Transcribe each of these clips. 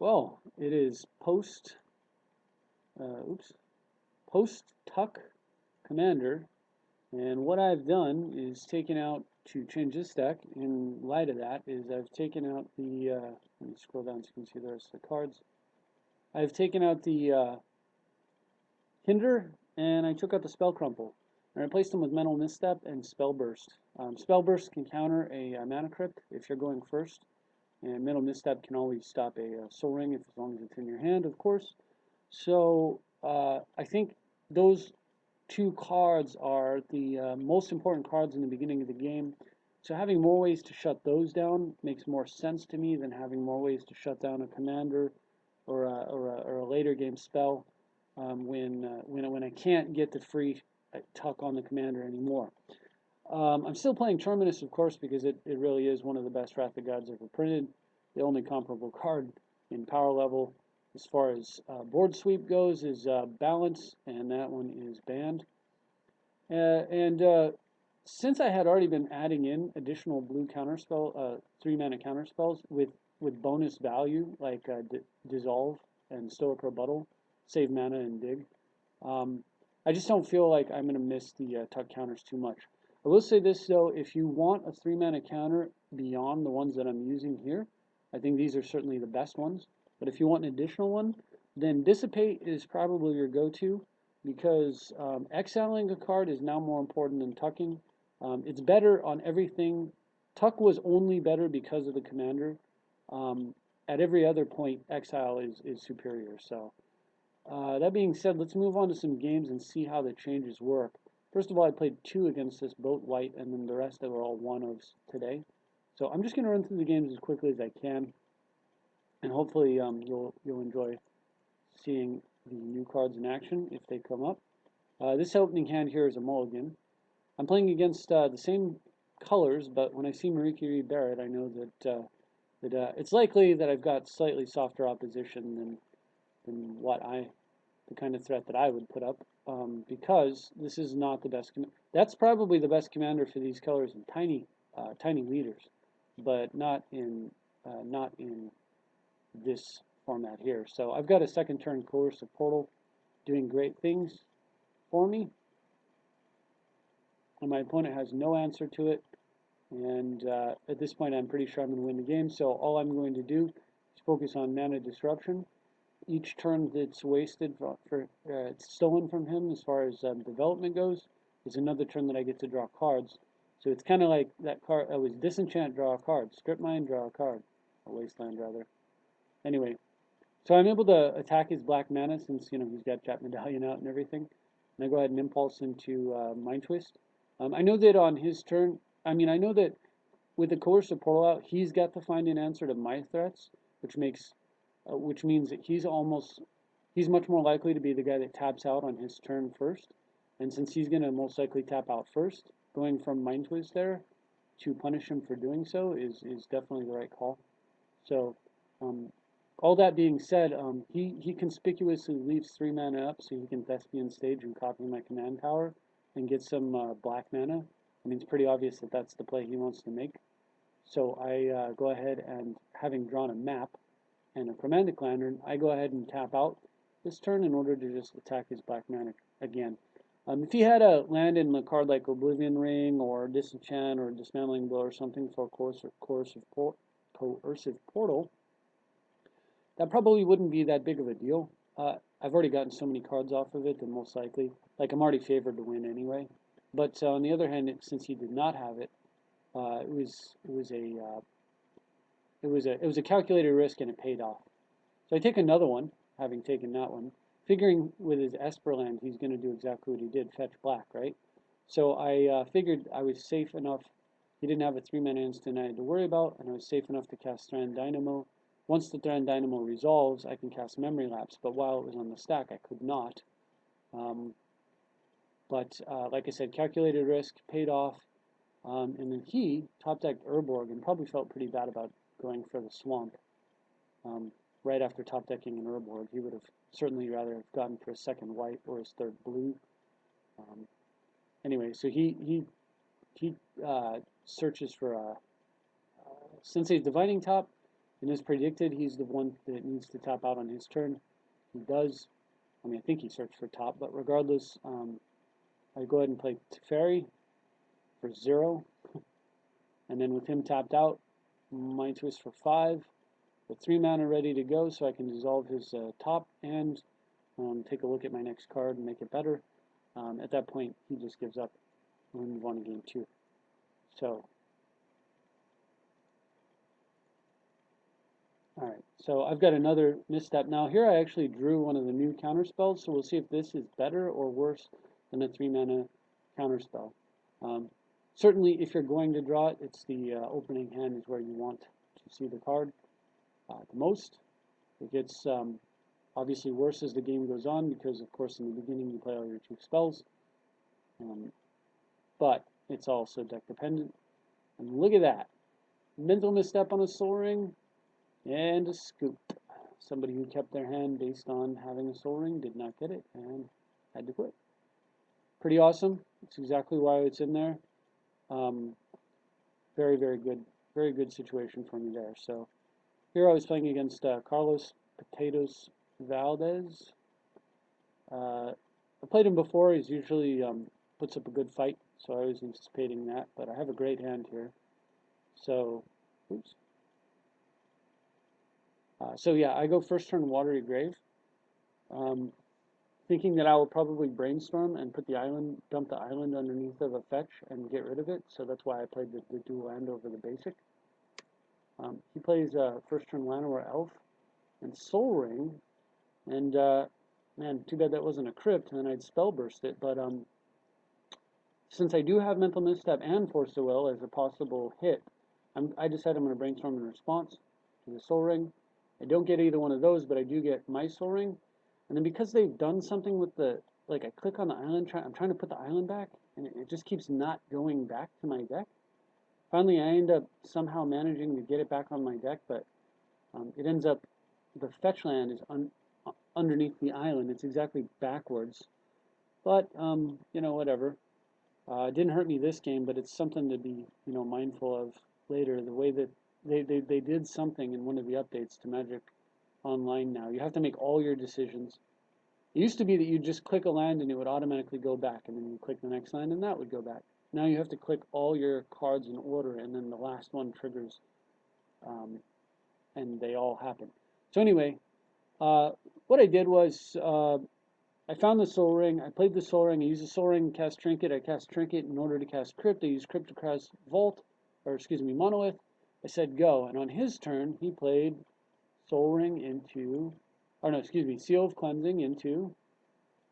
Well, it is oops, Post-Tuck Commander, and what I've done is taken out to change this deck. In light of that, is I've taken out the. Let me scroll down so you can see the rest of the cards. I've taken out the Hinder, and I took out the Spell Crumple. I replaced them with Mental Misstep and Spell Burst. Spell Burst can counter a Mana Crypt if you're going first, and Mental Misstep can always stop a Soul Ring as long as it's in your hand, of course. So I think those two cards are the most important cards in the beginning of the game. So having more ways to shut those down makes more sense to me than having more ways to shut down a commander or a later game spell when I can't get the free tuck on the commander anymore. I'm still playing Terminus, of course, because it really is one of the best Wrath of Gods ever printed. The only comparable card in power level as far as board sweep goes is Balance, and that one is banned. And since I had already been adding in additional blue counterspell, 3-mana counterspells with bonus value like Dissolve and Stoic Rebuttal, save mana and dig, I just don't feel like I'm going to miss the tuck counters too much. I will say this though, if you want a 3-mana counter beyond the ones that I'm using here, I think these are certainly the best ones. But if you want an additional one, then Dissipate is probably your go-to because exiling a card is now more important than tucking. It's better on everything. Tuck was only better because of the commander. At every other point, exile is superior. So that being said, let's move on to some games and see how the changes work. First of all, I played 2 against this boat white, and then the rest were all 1-ofs today. So I'm just going to run through the games as quickly as I can, and hopefully you'll enjoy seeing the new cards in action if they come up. This opening hand here is a mulligan. I'm playing against the same colors, but when I see Mariki Barrett, I know that it's likely that I've got slightly softer opposition than the kind of threat that I would put up, because this is not the best. That's probably the best commander for these colors in tiny leaders, but not in this format here. So I've got a second turn Coercive Portal doing great things for me, and my opponent has no answer to it. And at this point, I'm pretty sure I'm going to win the game. So all I'm going to do is focus on mana disruption. Each turn that's wasted it's stolen from him as far as development goes is another turn that I get to draw cards. So it's kind of like that card. I was Disenchant, draw a card. Strip Mine, draw a card. A Wasteland, rather. Anyway, so I'm able to attack his black mana since he's got Jat Medallion out and everything. And I go ahead and impulse into Mind Twist. I know that on his turn, I know that with the Coercive Portal out, he's got to find an answer to my threats, which means that he's much more likely to be the guy that taps out on his turn first. And since he's going to most likely tap out first, going from Mind Twist there to punish him for doing so is definitely the right call. So all that being said, he conspicuously leaves 3 mana up so he can Thespian Stage and copy my command power and get some black mana. It's pretty obvious that that's the play he wants to make. So I go ahead and, having drawn a map and a Chromatic Lantern, I go ahead and tap out this turn in order to just attack his black mana again. If he had a land in a card like Oblivion Ring or Disenchant or Dismantling Blow or something for Coercive Portal, that probably wouldn't be that big of a deal. I've already gotten so many cards off of it that most likely, I'm already favored to win anyway. But on the other hand, since he did not have it, it was a calculated risk and it paid off. So I take another one, having taken that one, figuring with his Esperland he's going to do exactly what he did, fetch black, right? So I figured I was safe enough. He didn't have a 3-mana instant I had to worry about, and I was safe enough to cast Thran Dynamo. Once the Thran Dynamo resolves, I can cast Memory Lapse, but while it was on the stack, I could not. But like I said, calculated risk, paid off. And then he top-decked Urborg and probably felt pretty bad about going for the Swamp. Right after top-decking an Urborg, he would have certainly rather have gone for a second white or his third blue. Anyway, so he searches for a Sensei's Divining Top, And as predicted, he's the one that needs to tap out on his turn. He does. I mean, I think he searched for top, but regardless, I go ahead and play Teferi for 0. And then with him tapped out, Mind Twist for 5. With 3 mana ready to go, so I can dissolve his top and take a look at my next card and make it better. At that point, he just gives up and we move on to game 2. So, alright, so I've got another misstep. Now here I actually drew one of the new counterspells, so we'll see if this is better or worse than a 3 mana counterspell. Certainly, if you're going to draw it, it's the opening hand is where you want to see the card the most. It gets obviously worse as the game goes on because, of course, in the beginning you play all your 2 spells. But it's also deck dependent. And look at that. Mental misstep on a Soul Ring and a scoop. Somebody who kept their hand based on having a Soul Ring did not get it and had to quit. Pretty awesome. It's exactly why it's in there. Very, very good situation for me there. So here I was playing against Carlos Potatoes Valdez. I played him before. He's usually puts up a good fight, so I was anticipating that. But I have a great hand here. So, oops. So yeah, I go first turn Watery Grave, thinking that I will probably brainstorm and put the island, dump the island underneath of a fetch and get rid of it. So that's why I played the dual land over the basic. He plays first turn Llanowar Elf and Soul Ring, and man, too bad that wasn't a crypt, and then I'd spell burst it. But since I do have Mental Misstep and Force of Will as a possible hit, I decided I'm going to brainstorm in response to the Soul Ring. I don't get either one of those, but I do get my Soul Ring. And then because they've done something with the, like I click on the island, I'm trying to put the island back, and it just keeps not going back to my deck. Finally, I end up somehow managing to get it back on my deck, but it ends up, the fetch land is underneath the island. It's exactly backwards. But, you know, whatever. It didn't hurt me this game, but it's something to be, you know, mindful of later. The way that they did something in one of the updates to Magic Online now. You have to make all your decisions. It used to be that you just click a land and it would automatically go back, and then you click the next land and that would go back. Now you have to click all your cards in order, and then the last one triggers, and they all happen. So anyway, what I did was I found the Soul Ring. I played the Soul Ring. I used the Soul Ring to cast Trinket. I cast Trinket in order to cast Crypt. I used Crypt to cast Vault, or excuse me, Monolith. I said go, and on his turn he played Soul Ring into, or no, excuse me, Seal of Cleansing into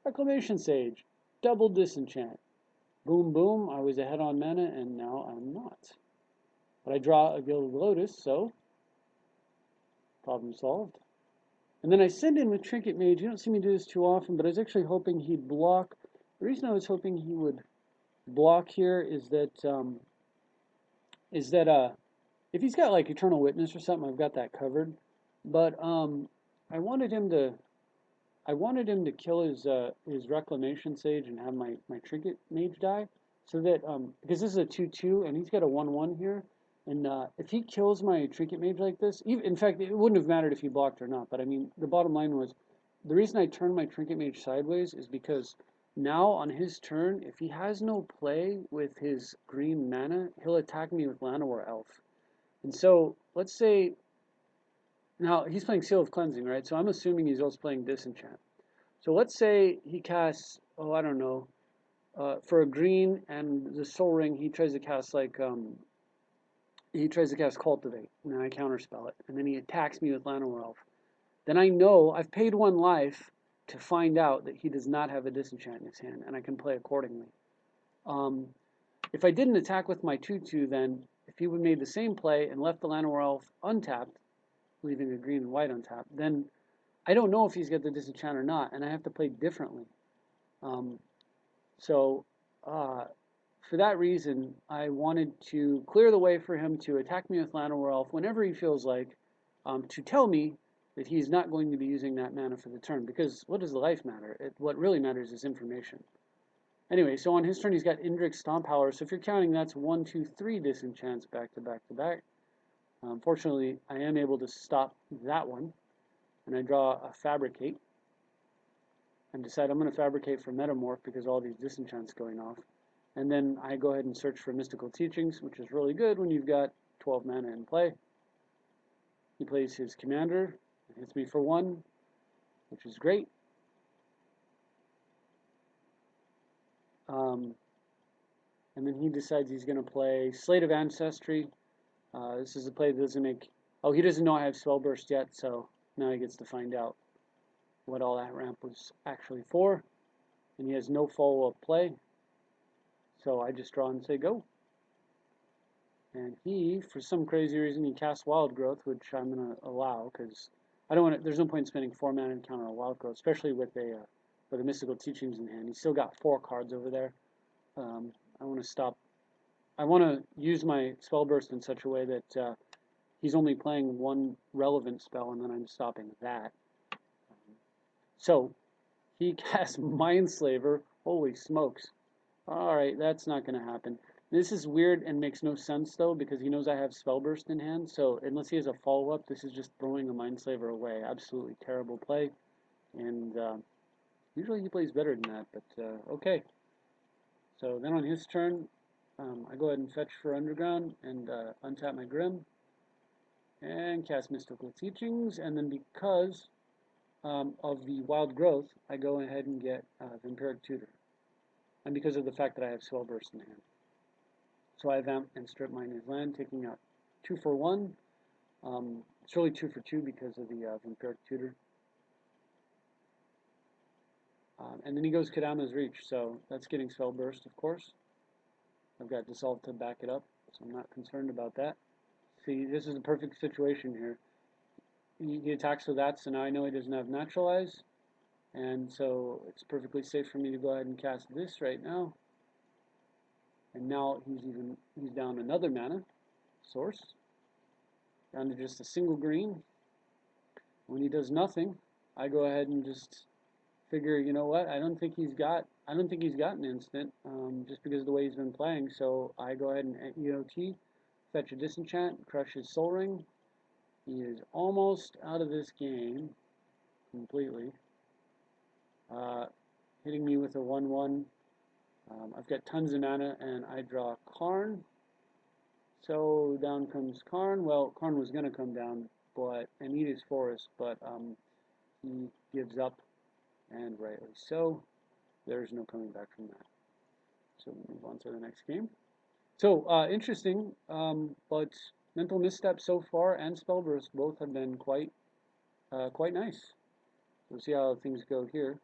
Reclamation Sage. Double disenchant. Boom, boom, I was ahead on mana, and now I'm not. But I draw a Gilded Lotus, so problem solved. And then I send in with Trinket Mage. You don't see me do this too often, but I was actually hoping he'd block. The reason I was hoping he would block here is that if he's got like Eternal Witness or something, I've got that covered. But I wanted him to kill his Reclamation Sage and have my Trinket Mage die, so that because this is a 2/2 and he's got a 1/1 here, and if he kills my Trinket Mage like this, in fact, it wouldn't have mattered if he blocked or not. But I mean, the bottom line was the reason I turned my Trinket Mage sideways is because now on his turn, if he has no play with his green mana, he'll attack me with Llanowar Elf. And so let's say. Now, he's playing Seal of Cleansing, right? So I'm assuming he's also playing Disenchant. So let's say he casts, oh, I don't know, for a green and the Soul Ring, he tries to cast Cultivate, and then I counterspell it. And then he attacks me with Llanowar Elf. Then I know I've paid 1 life to find out that he does not have a Disenchant in his hand, and I can play accordingly. If I didn't attack with my 2/2, then if he would have made the same play and left the Llanowar Elf untapped, leaving a green and white untapped, then I don't know if he's got the disenchant or not, and I have to play differently. So for that reason, I wanted to clear the way for him to attack me with Llanowar Elf whenever he feels like, to tell me that he's not going to be using that mana for the turn, because what does the life matter? What really matters is information. Anyway, so on his turn, he's got Indric's Stomp Howler, so if you're counting, that's 1, 2, 3 disenchants back to back to back. Fortunately, I am able to stop that one, and I draw a Fabricate, and decide I'm going to Fabricate for Metamorph because all these disenchants going off. And then I go ahead and search for Mystical Teachings, which is really good when you've got 12 mana in play. He plays his Commander, hits me for 1, which is great. And then he decides he's going to play Slate of Ancestry. This is a play that doesn't make... Oh, he doesn't know I have Spellburst yet, so now he gets to find out what all that ramp was actually for. And he has no follow-up play. So I just draw and say go. And he, for some crazy reason, he casts Wild Growth, which I'm going to allow, because I don't want to... There's no point in spending 4 mana to counter a Wild Growth, especially with the Mystical Teachings in hand. He's still got 4 cards over there. I want to stop. I want to use my Spellburst in such a way that he's only playing 1 relevant spell, and then I'm stopping that. So he casts Mindslaver. Holy smokes! All right, that's not going to happen. This is weird and makes no sense though, because he knows I have Spellburst in hand. So unless he has a follow-up, this is just throwing a Mindslaver away. Absolutely terrible play. And usually he plays better than that, but okay. So then on his turn, I go ahead and fetch for Underground and untap my Grim and cast Mystical Teachings. And then because of the Wild Growth, I go ahead and get Vampiric Tutor. And because of the fact that I have Spellburst in hand. So I vamp and strip mine his land, taking out 2 for 1. It's really 2 for 2 because of the Vampiric Tutor. And then he goes Kadama's Reach, so that's getting Spellburst, of course. I've got Dissolve to back it up, so I'm not concerned about that. See, this is a perfect situation here. He attacks with that, so now I know he doesn't have Naturalize. And so it's perfectly safe for me to go ahead and cast this right now. And now he's down another mana source. Down to just a single green. When he does nothing, I go ahead and just figure, you know what, I don't think he's got an instant, just because of the way he's been playing. So I go ahead and EOT, fetch a Disenchant, crush his Soul Ring. He is almost out of this game completely. Hitting me with a 1/1. I've got tons of mana, and I draw Karn. So down comes Karn. Well, Karn was going to come down, and eat his forest, but he gives up, and rightly so. There's no coming back from that. So we'll move on to the next game. So interesting, but Mental Misstep so far and Spellburst both have been quite nice. We'll see how things go here.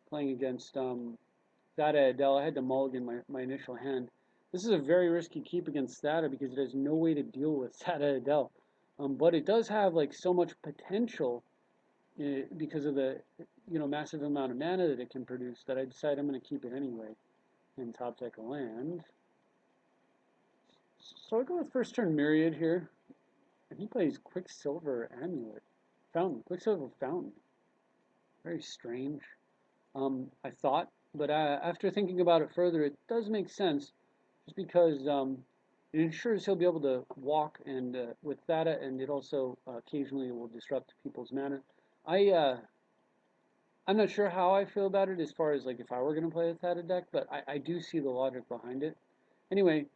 Playing against Thada Adele, I had to mulligan my initial hand. This is a very risky keep against Thada because it has no way to deal with Thada Adele. But it does have like so much potential because of the massive amount of mana that it can produce that I decide I'm going to keep it anyway and top deck a land. So I go with first turn Myriad here, and he plays Quicksilver Amulet. Quicksilver Fountain. Very strange. I thought, but after thinking about it further, it does make sense, just because it ensures he'll be able to walk and with Thada, and it also occasionally will disrupt people's mana. I'm not sure how I feel about it as far as like if I were going to play a Thada deck, but I do see the logic behind it. Anyway,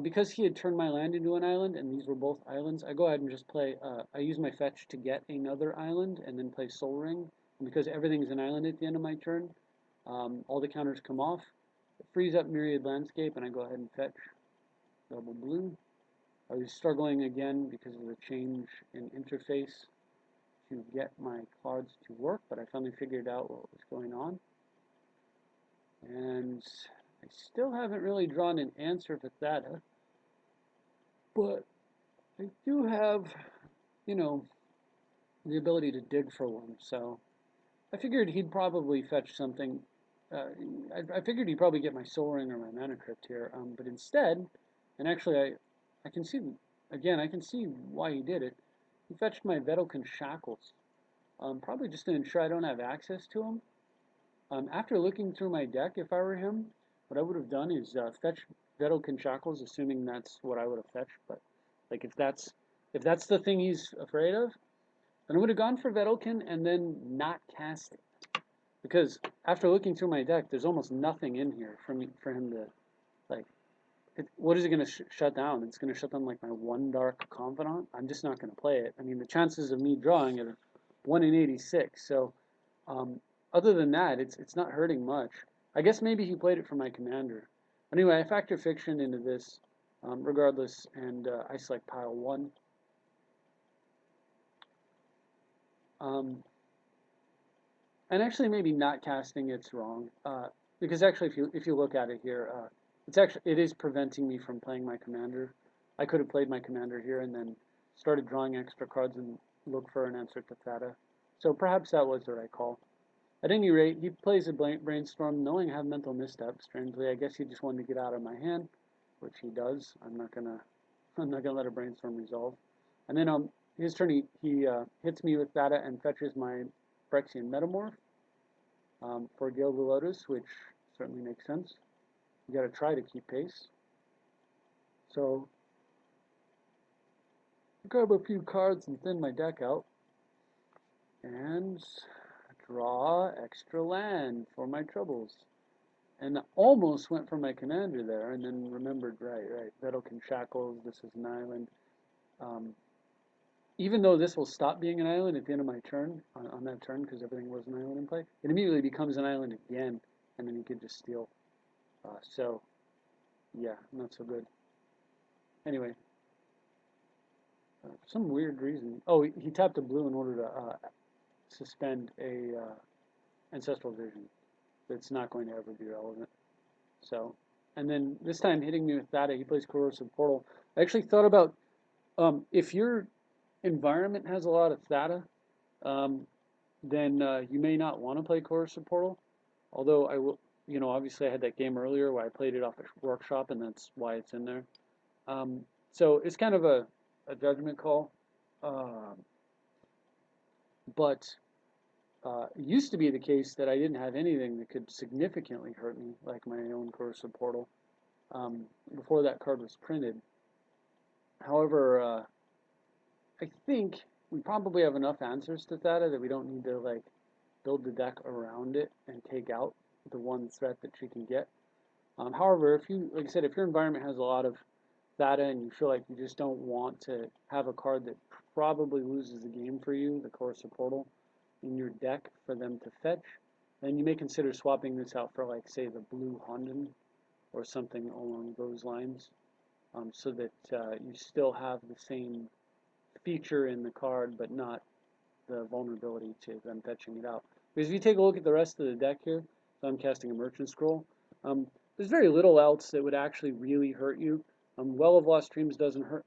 because he had turned my land into an island, and these were both islands, I go ahead and just play, I use my fetch to get another island, and then play Soul Ring. And because everything's an island at the end of my turn, all the counters come off. It frees up Myriad Landscape, and I go ahead and fetch double blue. I was struggling again because of the change in interface to get my cards to work, but I finally figured out what was going on. And I still haven't really drawn an answer for Thada, but I do have, the ability to dig for one, so I figured he'd probably fetch something. I figured he'd probably get my Soul Ring or my Mana Crypt here, but instead, and actually I can see, again, I can see why he did it. He fetched my Vedalken Shackles, probably just to ensure I don't have access to him. After looking through my deck, if I were him, what I would have done is fetch Vedalken Shackles, assuming that's what I would have fetched, but like if If that's the thing he's afraid of, then I would have gone for Vedalken and then not cast it. Because after looking through my deck, there's almost nothing in here for him to, like, what is it going to shut down? It's going to shut down like my one Dark Confidant. I'm just not going to play it. I mean, the chances of me drawing are 1 in 86. So other than that, it's not hurting much. I guess maybe he played it for my commander. Anyway, I factor Fiction into this regardless, and I select pile 1. And actually, maybe not casting it's wrong, because actually, if you look at it here, it is preventing me from playing my commander. I could have played my commander here and then started drawing extra cards and look for an answer to Thada. So perhaps that was the right call. At any rate, he plays a brainstorm knowing I have mental misstep. Strangely, I guess he just wanted to get out of my hand, which he does. I'm not gonna let a brainstorm resolve. And then his turn he hits me with Thada and fetches my Phyrexian Metamorph for Gale the Lotus, which certainly makes sense. You got to try to keep pace. So grab a few cards and thin my deck out, and draw extra land for my troubles. And almost went for my commander there, and then remembered, right, Vedalken Shackles, this is an island. Even though this will stop being an island at the end of my turn, on that turn, because everything was an island in play, it immediately becomes an island again, and then you could just steal. So, yeah, not so good. Anyway, for some weird reason. Oh, he tapped a blue in order to suspend a Ancestral Vision. That's not going to ever be relevant. So, and then this time hitting me with Thada, he plays Corrosive Portal. I actually thought about if your environment has a lot of Thada, then you may not want to play Corrosive Portal. Although I will, obviously I had that game earlier where I played it off a workshop, and that's why it's in there. So it's kind of a judgment call. But it used to be the case that I didn't have anything that could significantly hurt me, like my own Corrosive Portal, before that card was printed. However, I think we probably have enough answers to Thada that we don't need to like build the deck around it and take out the one threat that she can get. However, if you, like I said, if your environment has a lot of Thada and you feel like you just don't want to have a card that probably loses the game for you, the Corrosive Portal, in your deck for them to fetch, then you may consider swapping this out for, like, say, the blue Honden or something along those lines, so that you still have the same feature in the card, but not the vulnerability to them fetching it out. Because if you take a look at the rest of the deck here, so I'm casting a Merchant Scroll, there's very little else that would actually really hurt you. Well of Lost Dreams doesn't hurt.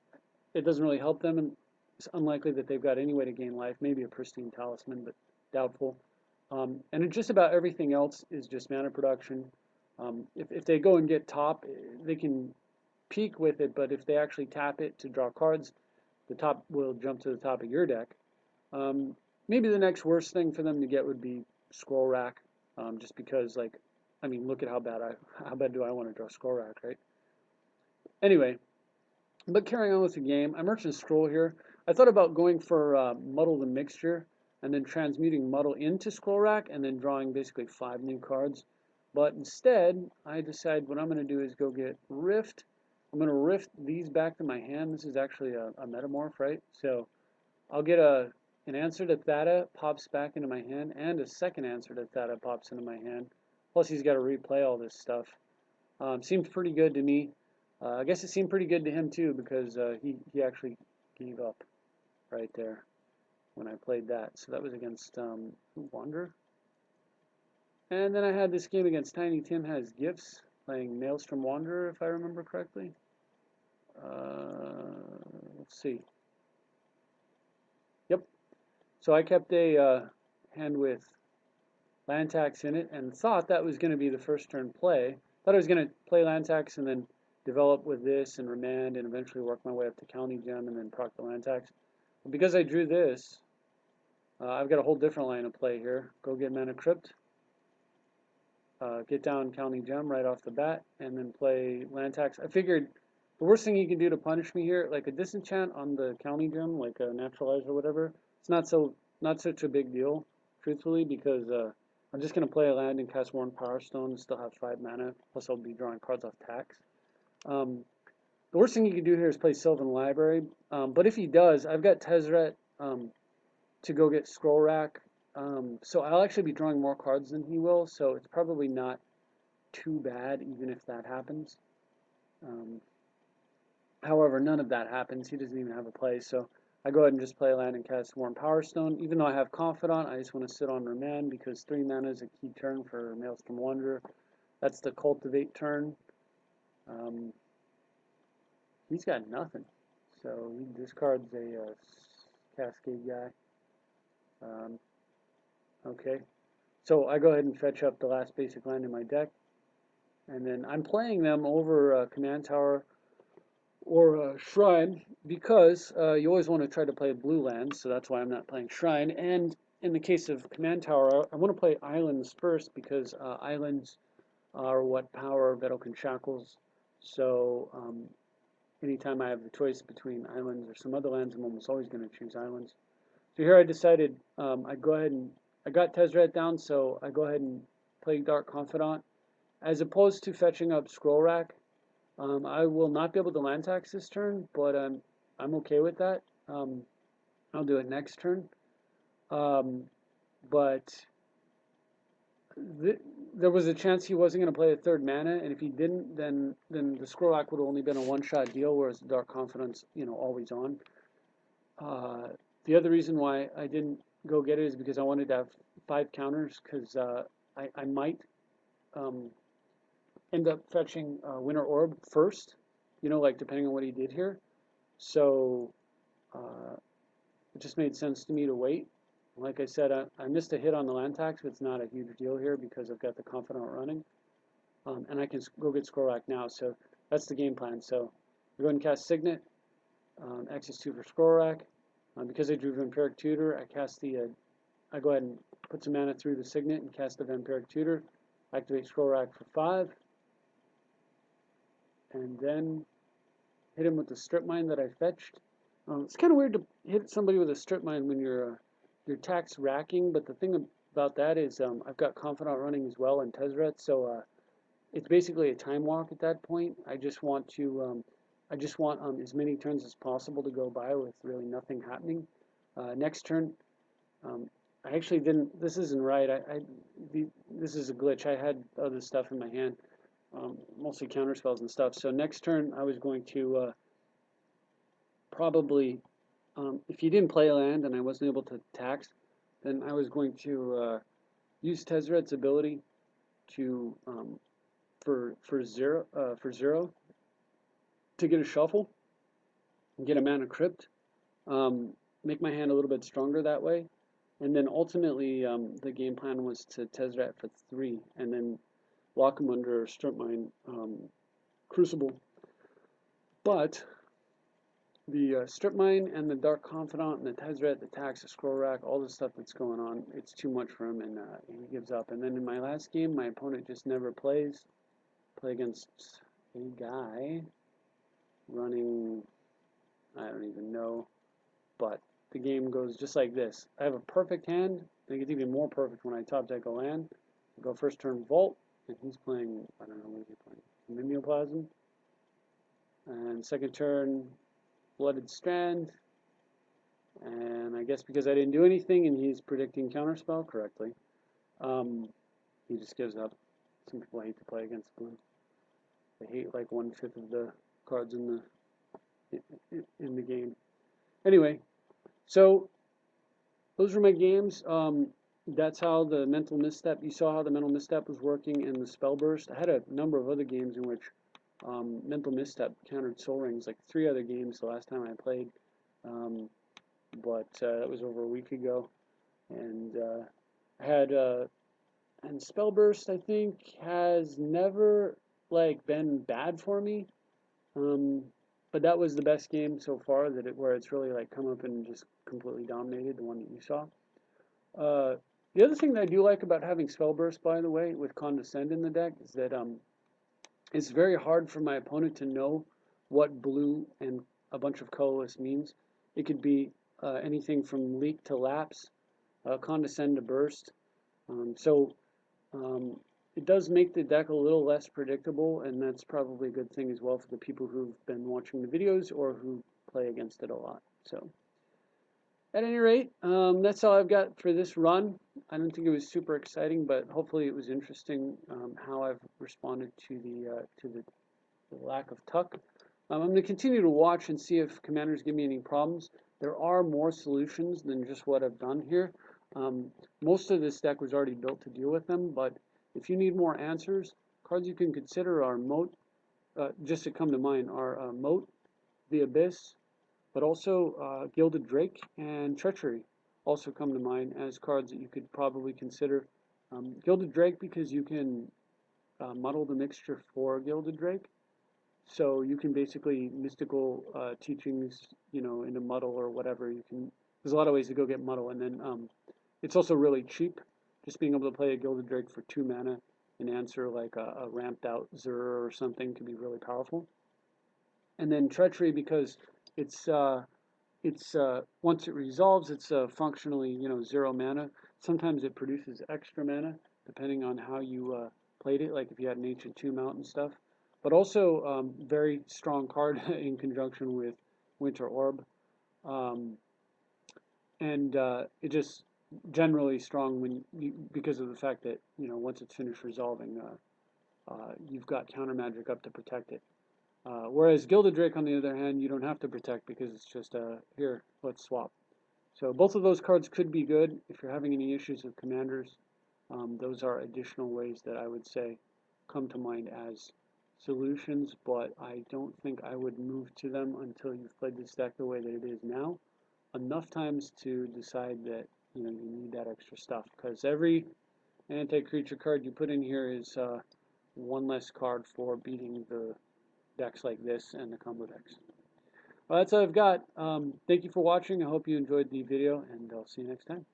It doesn't really help them, and it's unlikely that they've got any way to gain life. Maybe a Pristine Talisman, but doubtful. And just about everything else is just mana production. If they go and get top, they can peak with it, but if they actually tap it to draw cards, the top will jump to the top of your deck. Maybe the next worst thing for them to get would be Scroll Rack, just because, like, I mean, look at how bad do I want to draw Scroll Rack, right? Anyway, but carrying on with the game, I Merchant Scroll here. I thought about going for Muddle the Mixture and then transmuting Muddle into Scroll Rack and then drawing basically 5 new cards. But instead, I decide what I'm going to do is go get Rift. I'm going to Rift these back to my hand. This is actually a Metamorph, right? So I'll get an answer to Thada pops back into my hand, and a second answer to Thada pops into my hand. Plus, he's got to replay all this stuff. Seems pretty good to me. I guess it seemed pretty good to him too, because he actually gave up right there when I played that. So that was against Wanderer. And then I had this game against Tiny Tim Has Gifts, playing Maelstrom Wanderer, if I remember correctly. Let's see. Yep. So I kept a hand with land tax in it and thought that was going to be the first turn play. Thought I was going to play land tax and then develop with this and remand and eventually work my way up to County Gem and then proc the land tax. But because I drew this, I've got a whole different line of play here. Go get Mana Crypt, get down County Gem right off the bat, and then play land tax. I figured The worst thing he can do to punish me here, like a disenchant on the county gem, like a naturalize or whatever, it's not such a big deal, truthfully, because I'm just gonna play a land and cast Worn Power Stone and still have 5 mana. Plus, I'll be drawing cards off tax. Um, the worst thing he can do here is play Sylvan Library. But if he does, I've got Tezzeret to go get Scroll Rack. So I'll actually be drawing more cards than he will. So it's probably not too bad, even if that happens. Um, However, none of that happens. He doesn't even have a play, so I go ahead and just play a land and cast Worn Power Stone. Even though I have Confidant, I just want to sit on Remand because 3 mana is a key turn for Maelstrom Wanderer. That's the Cultivate turn. Um, he's got nothing, so he discards a Cascade guy. Okay, so I go ahead and fetch up the last basic land in my deck, and then I'm playing them over Command Tower or Shrine because you always want to try to play blue lands, so that's why I'm not playing Shrine. And in the case of Command Tower, I want to play Islands first because Islands are what power Vedalken Shackles. So anytime I have the choice between Islands or some other lands, I'm almost always going to choose Islands. So here I decided I'd go ahead and I got Tezzeret down, so I go ahead and play Dark Confidant as opposed to fetching up Scroll Rack. I will not be able to land tax this turn, but I'm okay with that. I'll do it next turn. But there was a chance he wasn't going to play a 3rd mana, and if he didn't, then the Scroll Rack would have only been a one-shot deal, whereas the Dark Confidant's always on. The other reason why I didn't go get it is because I wanted to have 5 counters, because I might end up fetching Winter Orb first, like depending on what he did here. So it just made sense to me to wait. Like I said, I missed a hit on the land tax, but it's not a huge deal here because I've got the Confidant running. And I can go get Scroll Rack now, so that's the game plan. So I go ahead and cast Signet, X is 2 for Scroll Rack. Because I drew Vampiric Tutor, I go ahead and put some mana through the Signet and cast the Vampiric Tutor, activate Scroll Rack for 5, and then hit him with the Strip Mine that I fetched. It's kind of weird to hit somebody with a Strip Mine when you're tax racking, but the thing about that is I've got Confidant running as well and Tezzeret, so it's basically a time walk at that point. I just want as many turns as possible to go by with really nothing happening. Next turn, I actually didn't. This isn't right. This is a glitch. I had other stuff in my hand, mostly counter spells and stuff. So next turn, I was going to probably, if he didn't play a land and I wasn't able to tax, then I was going to use Tezzeret's ability to for zero to get a shuffle and get a mana crypt, make my hand a little bit stronger that way, and then ultimately the game plan was to Tezzeret for 3 and then lock him under Strip Mine Crucible. But the Strip Mine and the Dark Confidant and the Tezzeret, the tax, the Scroll Rack, all the stuff that's going on, it's too much for him, and he gives up. And then in my last game, my opponent just never plays. Play against a guy running, I don't even know, but the game goes just like this. I have a perfect hand. I think it's even more perfect when I top deck a land. I go first turn Vault, and he's playing, I don't know, what is he playing? Mimeoplasm. And second turn, Blooded Strand. And I guess because I didn't do anything and he's predicting Counterspell correctly, he just gives up. Some people hate to play against blue. They hate like 1/5 of the cards in the game. Anyway, so those were my games. That's how the mental misstep. You saw how the mental misstep was working in the spell burst. I had a number of other games in which mental misstep countered Soul Rings, like 3 other games the last time I played. But that was over a week ago, and I had and spell burst I think has never like been bad for me. But that was the best game so far where it's really like come up and just completely dominated, the one that you saw. The other thing that I do like about having Spellburst, by the way, with Condescend in the deck is that it's very hard for my opponent to know what blue and a bunch of colorless means. It could be anything from leak to lapse, condescend to burst. So um, it does make the deck a little less predictable, and that's probably a good thing as well for the people who've been watching the videos or who play against it a lot. So at any rate, that's all I've got for this run. I don't think it was super exciting, but hopefully it was interesting how I've responded to the lack of tuck. I'm going to continue to watch and see if commanders give me any problems. There are more solutions than just what I've done here. Most of this deck was already built to deal with them, but if you need more answers, cards you can consider are Moat, just to come to mind, are Moat, the Abyss, but also Gilded Drake and Treachery also come to mind as cards that you could probably consider. Gilded Drake because you can muddle the mixture for Gilded Drake. So you can basically mystical teachings, into muddle or whatever. There's a lot of ways to go get muddle, and then it's also really cheap. Just being able to play a Gilded Drake for 2 mana and answer like a ramped out Zur or something can be really powerful. And then Treachery because it's once it resolves, it's functionally 0 mana. Sometimes it produces extra mana depending on how you played it, like if you had an Ancient Tomb out and stuff. But also very strong card in conjunction with Winter Orb, and it just generally strong because of the fact that once it's finished resolving, you've got counter magic up to protect it. Whereas Gilded Drake, on the other hand, you don't have to protect because it's just here, let's swap. So both of those cards could be good if you're having any issues with commanders. Those are additional ways that I would say come to mind as solutions, but I don't think I would move to them until you've played this deck the way that it is now enough times to decide that you need that extra stuff, because every anti-creature card you put in here is one less card for beating the decks like this and the combo decks. Well, that's all I've got. Thank you for watching. I hope you enjoyed the video, and I'll see you next time.